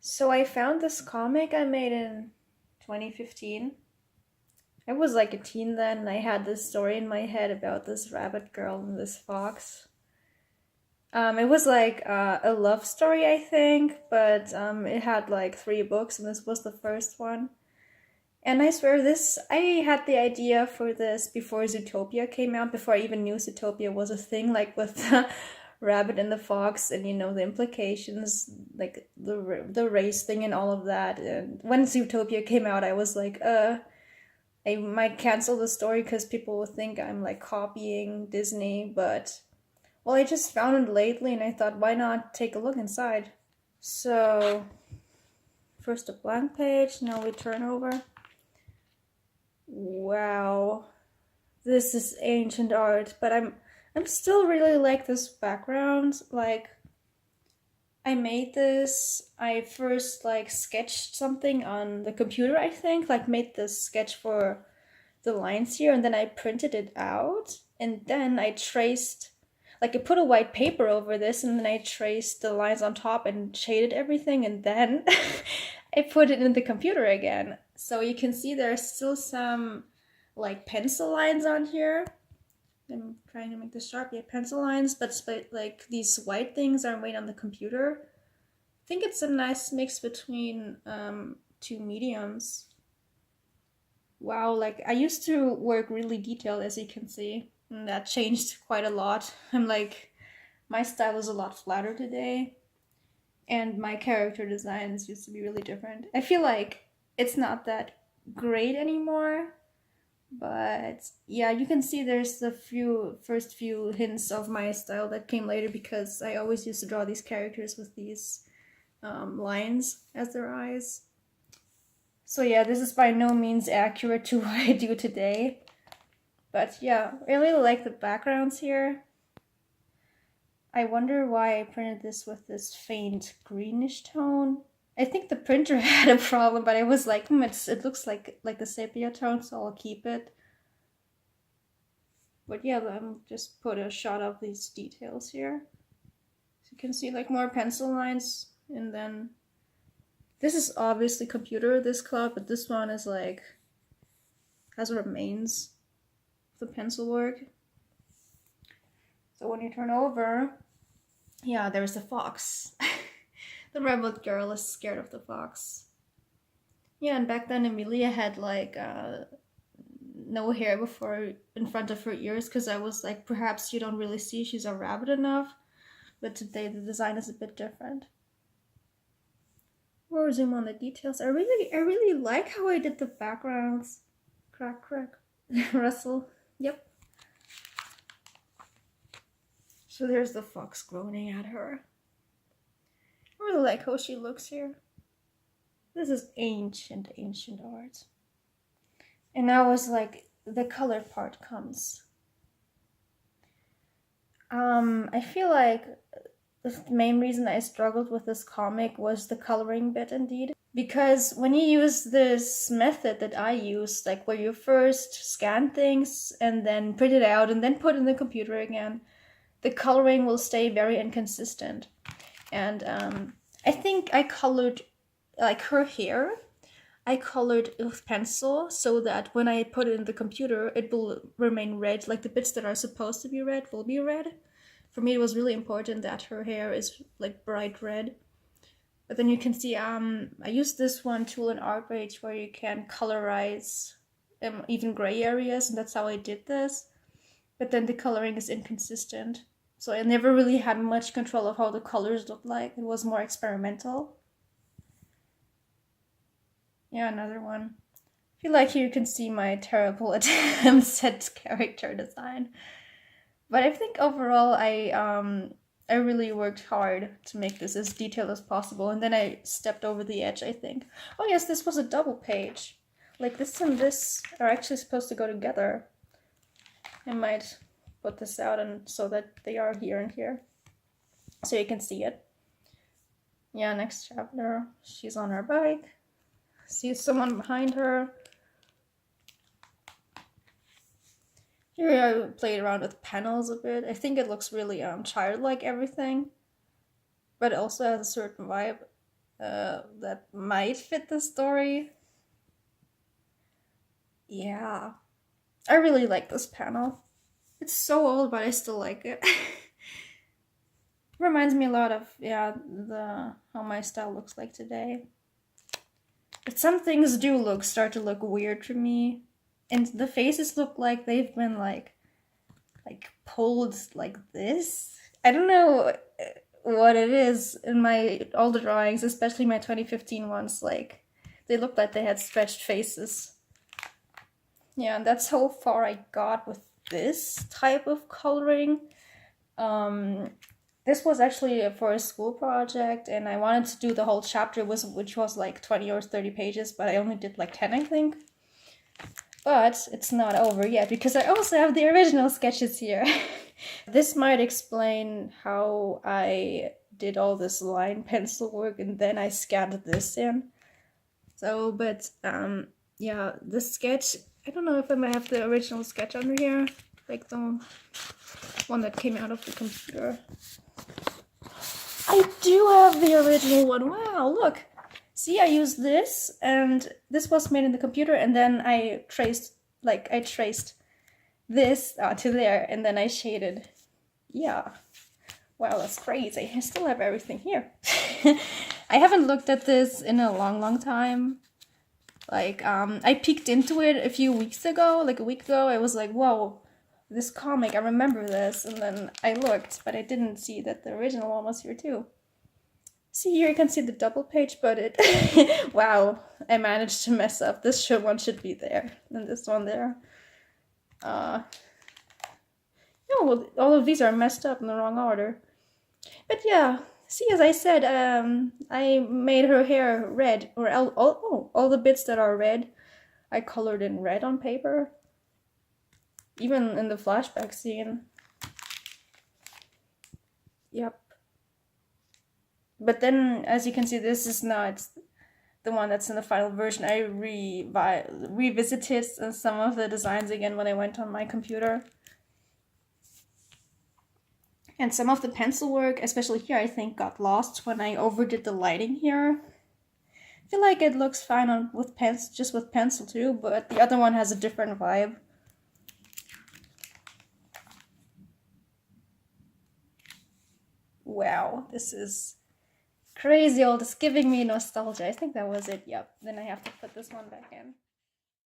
So I found this comic I made in 2015. I was like a teen then, and I had this story in my head about this rabbit girl and this fox. It was like a love story, I think, but it had like three books, and this was the first one. And I swear I had the idea for this before Zootopia came out, before I even knew Zootopia was a thing, like with the rabbit and the fox, and the implications, like the race thing and all of that. And when Zootopia came out, I was like, I might cancel the story because people will think I'm like copying Disney, but well, I just found it lately and I thought, why not take a look inside? So, first a blank page, now we turn over. Wow, this is ancient art, but I'm still really like this background. Like, I made this. I first like sketched something on the computer, I think, like made this sketch for the lines here, and then I printed it out, and then I traced, like I put a white paper over this, and then I traced the lines on top and shaded everything, and then I put it in the computer again. So you can see there's still some like pencil lines on here. I'm trying to make this sharp. Yeah, pencil lines, but like these white things are made on the computer. I think it's a nice mix between two mediums. Wow, like I used to work really detailed, as you can see, and that changed quite a lot. I'm like, my style is a lot flatter today, and my character designs used to be really different. I feel like it's not that great anymore, but yeah, you can see there's the first few hints of my style that came later because I always used to draw these characters with these lines as their eyes. So yeah, this is by no means accurate to what I do today. But yeah, I really like the backgrounds here. I wonder why I printed this with this faint greenish tone. I think the printer had a problem, but I was like, it looks like the sepia tone, so I'll keep it. But yeah, I'm just put a shot of these details here. So you can see like more pencil lines, and then this is obviously computer, this cloud, but this one is like has remains of the pencil work. So when you turn over, yeah, there's the fox. The rabbit girl is scared of the fox. Yeah, and back then Emilie had like no hair before in front of her ears because I was like, perhaps you don't really see she's a rabbit enough. But today the design is a bit different. Or zoom on the details. I really like how I did the backgrounds. Crack, crack. Rustle. Yep. So there's the fox groaning at her. I really like how she looks here. This is ancient art. And now it's like the colored part comes. I feel like the main reason I struggled with this comic was the coloring bit indeed. Because when you use this method that I used, like where you first scan things and then print it out and then put in the computer again, the coloring will stay very inconsistent. And I think I colored like her hair. I colored with pencil so that when I put it in the computer, it will remain red. Like the bits that are supposed to be red will be red. For me, it was really important that her hair is like bright red. But then you can see, I used this one tool in Art Rage where you can colorize even gray areas, and that's how I did this. But then the coloring is inconsistent. So I never really had much control of how the colors looked like. It was more experimental. Yeah, another one. I feel like here you can see my terrible attempts at character design. But I think overall I really worked hard to make this as detailed as possible, and then I stepped over the edge, I think. Oh yes, this was a double page. Like this and this are actually supposed to go together. I might put this out and so that they are here and here. So you can see it. Yeah, next chapter. She's on her bike. See someone behind her. Here I played around with panels a bit. I think it looks really childlike everything, but it also has a certain vibe. that might fit the story. Yeah, I really like this panel. It's so old, but I still like it. Reminds me a lot of, yeah, the how my style looks like today. But some things do start to look weird to me, and the faces look like they've been like pulled like this. I don't know what it is in my older drawings, especially my 2015 ones. Like they looked like they had stretched faces. Yeah, and that's how far I got with this type of coloring. This was actually for a school project, and I wanted to do the whole chapter, which was like 20 or 30 pages, but I only did like 10, I think. But it's not over yet, because I also have the original sketches here. This might explain how I did all this line pencil work, and then I scanned this in. So, but yeah, the sketch, I don't know if I might have the original sketch under here, like the one that came out of the computer. I do have the original one. Wow, look. See, I used this, and this was made in the computer, and then I traced this to there, and then I shaded. Yeah. Wow, that's crazy. I still have everything here. I haven't looked at this in a long time. Like, I peeked into it a few weeks ago, like a week ago. I was like, whoa, this comic, I remember this. And then I looked, but I didn't see that the original one was here too. See, here you can see the double page, but it... wow, I managed to mess up. This one should be there, and this one there. No, well, all of these are messed up in the wrong order. But yeah, see, as I said, I made her hair red, or all the bits that are red, I colored in red on paper. Even in the flashback scene. Yep. But then, as you can see, this is not the one that's in the final version. I revisited some of the designs again when I went on my computer. And some of the pencil work, especially here, I think got lost when I overdid the lighting here. I feel like it looks fine with pencil, just with pencil too, but the other one has a different vibe. Wow, this is crazy old. It's giving me nostalgia. I think that was it. Yep. Then I have to put this one back in.